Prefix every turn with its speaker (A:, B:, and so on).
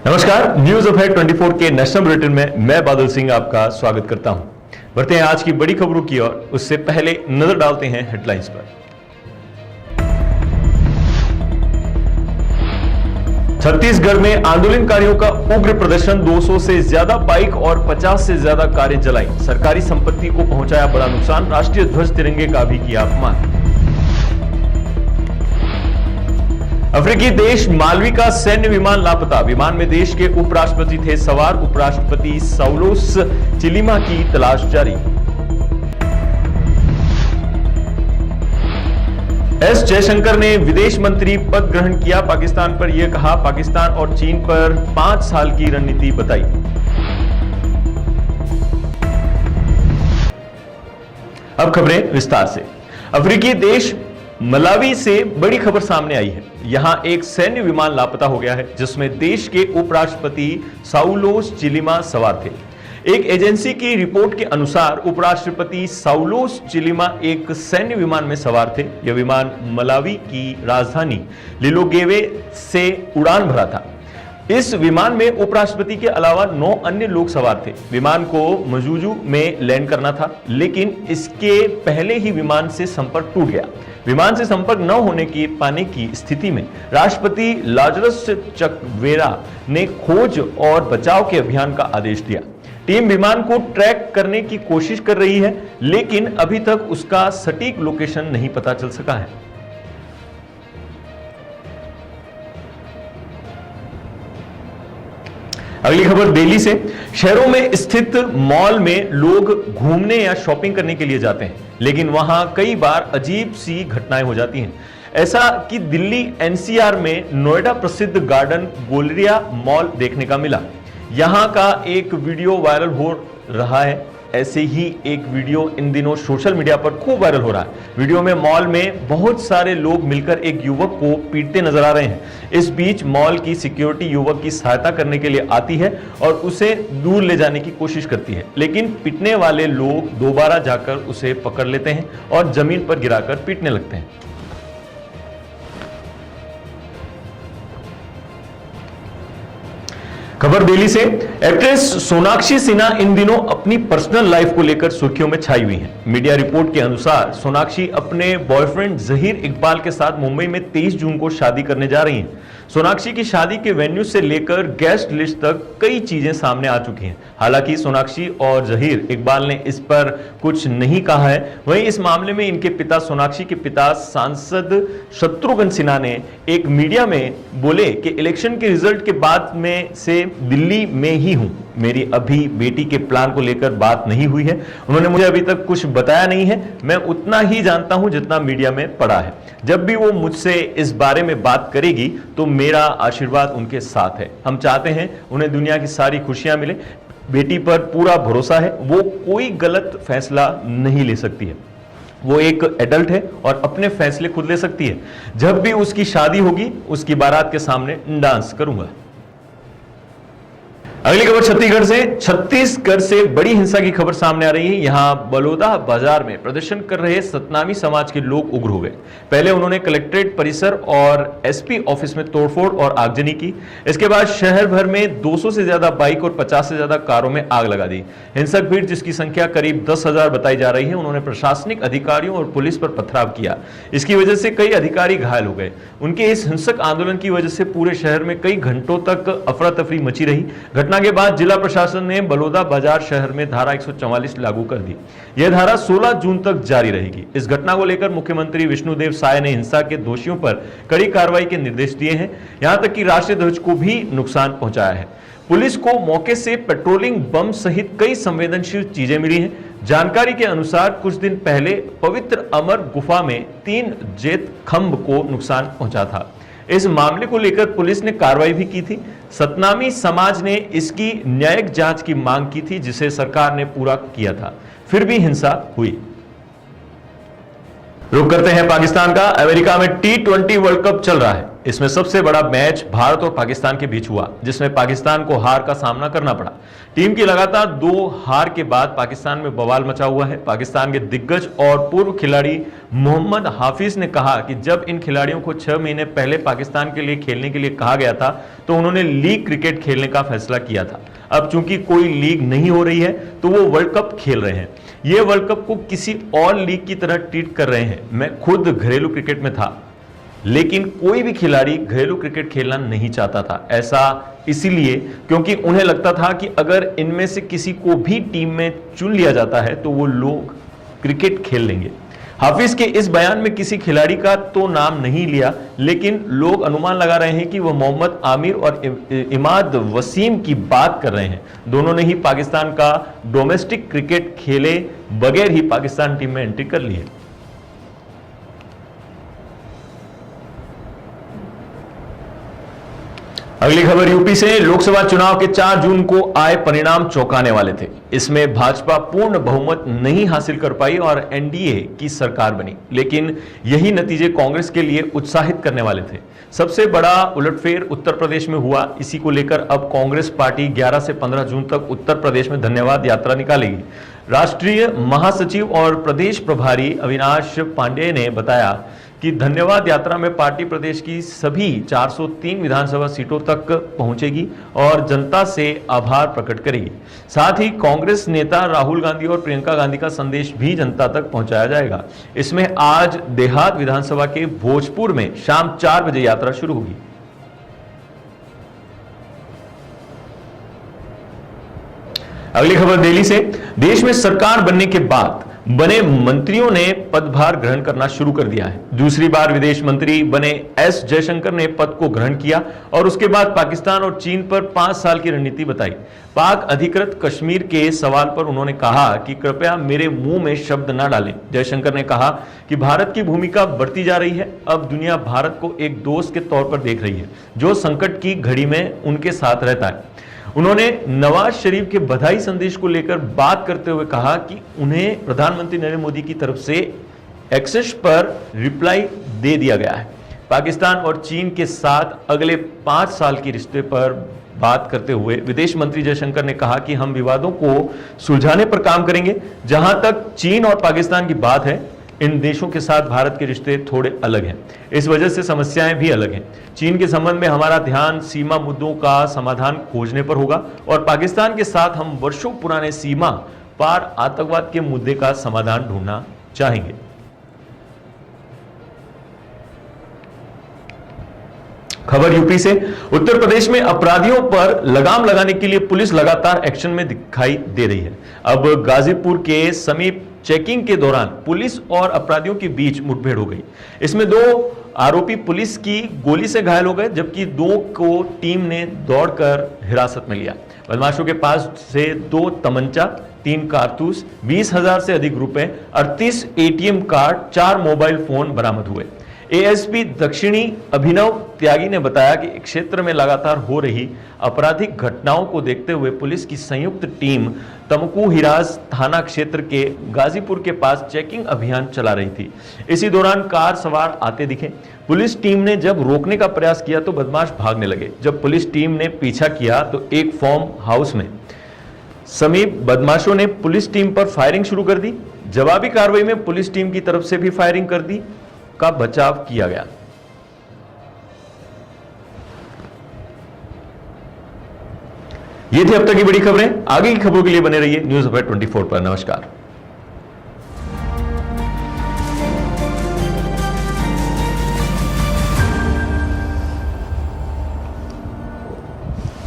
A: नमस्कार, news of 24 के national bulletin में मैं बादल सिंह आपका स्वागत करता हूं। बढ़ते हैं आज की बड़ी खबरों की ओर। उससे पहले नजर डालते हैं हेडलाइंस पर। छत्तीसगढ़ में आंदोलनकारियों का उग्र प्रदर्शन, 200 से ज्यादा बाइक और 50 से ज्यादा कारें जलाई। सरकारी संपत्ति को पहुंचाया बड़ा नुकसान। राष्ट्रीय ध्वज तिरंगे का भी किया अपमान। अफ्रीकी देश मालवी का सैन्य विमान लापता। विमान में देश के उपराष्ट्रपति थे सवार। उपराष्ट्रपति साउलोस चिलिमा की तलाश जारी। एस जयशंकर ने विदेश मंत्री पद ग्रहण किया। पाकिस्तान पर यह कहा, पाकिस्तान और चीन पर 5 साल की रणनीति बताई। अब खबरें विस्तार से। अफ्रीकी देश मलावी से बड़ी खबर सामने आई है। यहां एक सैन्य विमान लापता हो गया है जिसमें देश के उपराष्ट्रपति साउलोस चिलिमा सवार थे। एक एजेंसी की रिपोर्ट के अनुसार उपराष्ट्रपति साउलोस चिलिमा एक सैन्य विमान में सवार थे। यह विमान मलावी की राजधानी लिलोंगवे से उड़ान भरा था। इस विमान में उपराष्ट्रपति के अलावा 9 अन्य लोग सवार थे। विमान को मजुजू में लैंड करना था, लेकिन इसके पहले ही विमान से संपर्क टूट गया। विमान से संपर्क न होने की पाने की स्थिति में राष्ट्रपति लाजरस चकवेरा ने खोज और बचाव के अभियान का आदेश दिया। टीम विमान को ट्रैक करने की कोशिश कर रही है, लेकिन अभी तक उसका सटीक लोकेशन नहीं पता चल सका है। अगली खबर दिल्ली से। शहरों में स्थित मॉल में लोग घूमने या शॉपिंग करने के लिए जाते हैं, लेकिन वहां कई बार अजीब सी घटनाएं हो जाती हैं। ऐसा कि दिल्ली एनसीआर में नोएडा प्रसिद्ध गार्डन गोलरिया मॉल देखने का मिला। यहां का एक वीडियो वायरल हो रहा है। ऐसे ही एक वीडियो इन दिनों सोशल मीडिया पर खूब वायरल हो रहा है। वीडियो में मॉल में बहुत सारे लोग मिलकर एक युवक को पीटते नजर आ रहे हैं। इस बीच मॉल की सिक्योरिटी युवक की सहायता करने के लिए आती है और उसे दूर ले जाने की कोशिश करती है, लेकिन पीटने वाले लोग दोबारा जाकर उसे पकड़ लेते हैं और जमीन पर गिराकर पीटने लगते हैं। खबर दिल्ली से। एक्ट्रेस सोनाक्षी सिन्हा इन दिनों अपनी पर्सनल लाइफ को लेकर सुर्खियों में छाई हुई हैं। मीडिया रिपोर्ट के अनुसार सोनाक्षी अपने बॉयफ्रेंड जहीर इकबाल के साथ मुंबई में 23 जून को शादी करने जा रही हैं। सोनाक्षी की शादी के वेन्यू से लेकर गेस्ट लिस्ट तक कई चीजें सामने आ चुकी हैं। हालांकि सोनाक्षी और जहीर इकबाल ने इस पर कुछ नहीं कहा है। वहीं इस मामले में इनके पिता, सोनाक्षी के पिता सांसद शत्रुघ्न सिन्हा ने एक मीडिया में बोले कि इलेक्शन के रिजल्ट के बाद में से दिल्ली में ही हूं। मेरी अभी बेटी के प्लान को लेकर बात नहीं हुई है। उन्होंने मुझे अभी तक कुछ बताया नहीं है। मैं उतना ही जानता हूं जितना मीडिया में पड़ा है। जब भी वो मुझसे इस बारे में बात करेगी तो मेरा आशीर्वाद उनके साथ है। हम चाहते हैं उन्हें दुनिया की सारी खुशियां मिले। बेटी पर पूरा भरोसा है। वो कोई गलत फैसला नहीं ले सकती है। वो एक एडल्ट है और अपने फैसले खुद ले सकती है। जब भी उसकी शादी होगी उसकी बारात के सामने डांस करूंगा। अगली खबर छत्तीसगढ़ से बड़ी हिंसा की खबर सामने आ रही है। यहां बलौदा बाजार में प्रदर्शन कर रहे सतनामी समाज के लोग उग्र हो गए। पहले उन्होंने कलेक्ट्रेट परिसर और एसपी ऑफिस में तोड़फोड़ और आगजनी की। इसके बाद शहर भर में 200 से ज्यादा बाइक और 50 से ज्यादा कारों में आग लगा दी। हिंसक भीड़, जिसकी संख्या करीब 10,000 बताई जा रही है, उन्होंने प्रशासनिक अधिकारियों और पुलिस पर पथराव किया। इसकी वजह से कई अधिकारी घायल हो गए। उनके इस हिंसक आंदोलन की वजह से पूरे शहर में कई घंटों तक अफरा तफरी मची रही। घटना के बाद जिला प्रशासन ने बलौदा बाजार शहर में धारा 144 लागू कर दी। यह धारा 16 जून तक जारी रहेगी। इस घटना को लेकर मुख्यमंत्री विष्णुदेव साय ने हिंसा के दोषियों पर कड़ी कार्रवाई के निर्देश दिए हैं। यहां तक कि राष्ट्रीय ध्वज को भी नुकसान पहुंचाया है। पुलिस को मौके से पेट्रोलिंग बम सहित कई संवेदनशील चीजें मिली हैं। जानकारी के अनुसार कुछ दिन पहले पवित्र अमर गुफा में 3 जेट खंभ को नुकसान पहुंचा था। इस मामले को लेकर पुलिस ने कार्रवाई भी की थी। सतनामी समाज ने इसकी न्यायिक जांच की मांग की थी, जिसे सरकार ने पूरा किया था। फिर भी हिंसा हुई। रुक करते हैं पाकिस्तान का। अमेरिका में T20 वर्ल्ड कप चल रहा है। इसमें सबसे बड़ा मैच भारत और पाकिस्तान के बीच हुआ, जिसमें पाकिस्तान को हार का सामना करना पड़ा। टीम की लगातार 2 हार के बाद पाकिस्तान में बवाल मचा हुआ है। पाकिस्तान के दिग्गज और पूर्व खिलाड़ी मोहम्मद हाफिज ने कहा कि जब इन खिलाड़ियों को 6 महीने पहले पाकिस्तान के लिए खेलने के लिए कहा गया था तो उन्होंने लीग क्रिकेट खेलने का फैसला किया था। अब चूंकि कोई लीग नहीं हो रही है तो वो वर्ल्ड कप खेल रहे हैं। ये वर्ल्ड कप को किसी और लीग की तरह ट्रीट कर रहे हैं। मैं खुद घरेलू क्रिकेट में था, लेकिन कोई भी खिलाड़ी घरेलू क्रिकेट खेलना नहीं चाहता था। ऐसा इसीलिए क्योंकि उन्हें लगता था कि अगर इनमें से किसी को भी टीम में चुन लिया जाता है तो वो लोग क्रिकेट खेल लेंगे। हाफिज के इस बयान में किसी खिलाड़ी का तो नाम नहीं लिया, लेकिन लोग अनुमान लगा रहे हैं कि वह मोहम्मद आमिर और इमाद वसीम की बात कर रहे हैं। दोनों ने ही पाकिस्तान का डोमेस्टिक क्रिकेट खेले बगैर ही पाकिस्तान टीम में एंट्री कर ली है। अगली खबर यूपी से। लोकसभा चुनाव के 4 जून को आए परिणाम चौंकाने वाले थे। इसमें भाजपा पूर्ण बहुमत नहीं हासिल कर पाई और एनडीए की सरकार बनी, लेकिन यही नतीजे कांग्रेस के लिए उत्साहित करने वाले थे। सबसे बड़ा उलटफेर उत्तर प्रदेश में हुआ। इसी को लेकर अब कांग्रेस पार्टी 11 से 15 जून तक उत्तर प्रदेश में धन्यवाद यात्रा निकालेगी। राष्ट्रीय महासचिव और प्रदेश प्रभारी अविनाश पांडेय ने बताया कि धन्यवाद यात्रा में पार्टी प्रदेश की सभी 403 विधानसभा सीटों तक पहुंचेगी और जनता से आभार प्रकट करेगी। साथ ही कांग्रेस नेता राहुल गांधी और प्रियंका गांधी का संदेश भी जनता तक पहुंचाया जाएगा। इसमें आज देहात विधानसभा के भोजपुर में शाम 4 बजे यात्रा शुरू होगी। अगली खबर दिल्ली से। देश में सरकार बनने के बाद बने मंत्रियों ने पदभार ग्रहण करना शुरू कर दिया है। दूसरी बार विदेश मंत्री बने एस जयशंकर ने पद को ग्रहण किया और उसके बाद पाकिस्तान और चीन पर 5 साल की रणनीति बताई। पाक अधिकृत कश्मीर के सवाल पर उन्होंने कहा कि कृपया मेरे मुंह में शब्द न डालें। जयशंकर ने कहा कि भारत की भूमिका बढ़ती जा रही है। अब दुनिया भारत को एक दोस्त के तौर पर देख रही है जो संकट की घड़ी में उनके साथ रहता है। उन्होंने नवाज शरीफ के बधाई संदेश को लेकर बात करते हुए कहा कि उन्हें प्रधानमंत्री नरेंद्र मोदी की तरफ से एक्सेस पर रिप्लाई दे दिया गया है। पाकिस्तान और चीन के साथ अगले 5 साल के रिश्ते पर बात करते हुए विदेश मंत्री जयशंकर ने कहा कि हम विवादों को सुलझाने पर काम करेंगे। जहां तक चीन और पाकिस्तान की बात है, इन देशों के साथ भारत के रिश्ते थोड़े अलग हैं। इस वजह से समस्याएं भी अलग हैं। चीन के संबंध में हमारा ध्यान सीमा मुद्दों का समाधान खोजने पर होगा और पाकिस्तान के साथ हम वर्षों पुराने सीमा पार आतंकवाद के मुद्दे का समाधान ढूंढना चाहेंगे। खबर यूपी से। उत्तर प्रदेश में अपराधियों पर लगाम लगाने के लिए पुलिस लगातार एक्शन में दिखाई दे रही है। अब गाजीपुर के समीप चेकिंग के दौरान पुलिस और अपराधियों के बीच मुठभेड़ हो गई। इसमें 2 आरोपी पुलिस की गोली से घायल हो गए, जबकि 2 को टीम ने दौड़कर हिरासत में लिया। बदमाशों के पास से 2 तमंचा, 3 कारतूस, 20,000 से अधिक रुपए, 38 एटीएम कार्ड, 4 मोबाइल फोन बरामद हुए। एएसपी दक्षिणी अभिनव त्यागी ने बताया कि क्षेत्र में लगातार हो रही आपराधिक घटनाओं को देखते हुए पुलिस की संयुक्त टीम तमकू हिराज थाना क्षेत्र के गाजीपुर के पास चेकिंग अभियान चला रही थी। इसी दौरान कार सवार आते दिखे। पुलिस टीम ने जब रोकने का प्रयास किया तो बदमाश भागने लगे। जब पुलिस टीम ने पीछा किया तो एक फार्म हाउस में समीप बदमाशों ने पुलिस टीम पर फायरिंग शुरू कर दी। जवाबी कार्रवाई में पुलिस टीम की तरफ से भी फायरिंग कर दी का बचाव किया गया। ये थी अब तक की बड़ी खबरें। आगे की खबरों के लिए बने रहिए न्यूज़ अपडेट 24 पर। नमस्कार।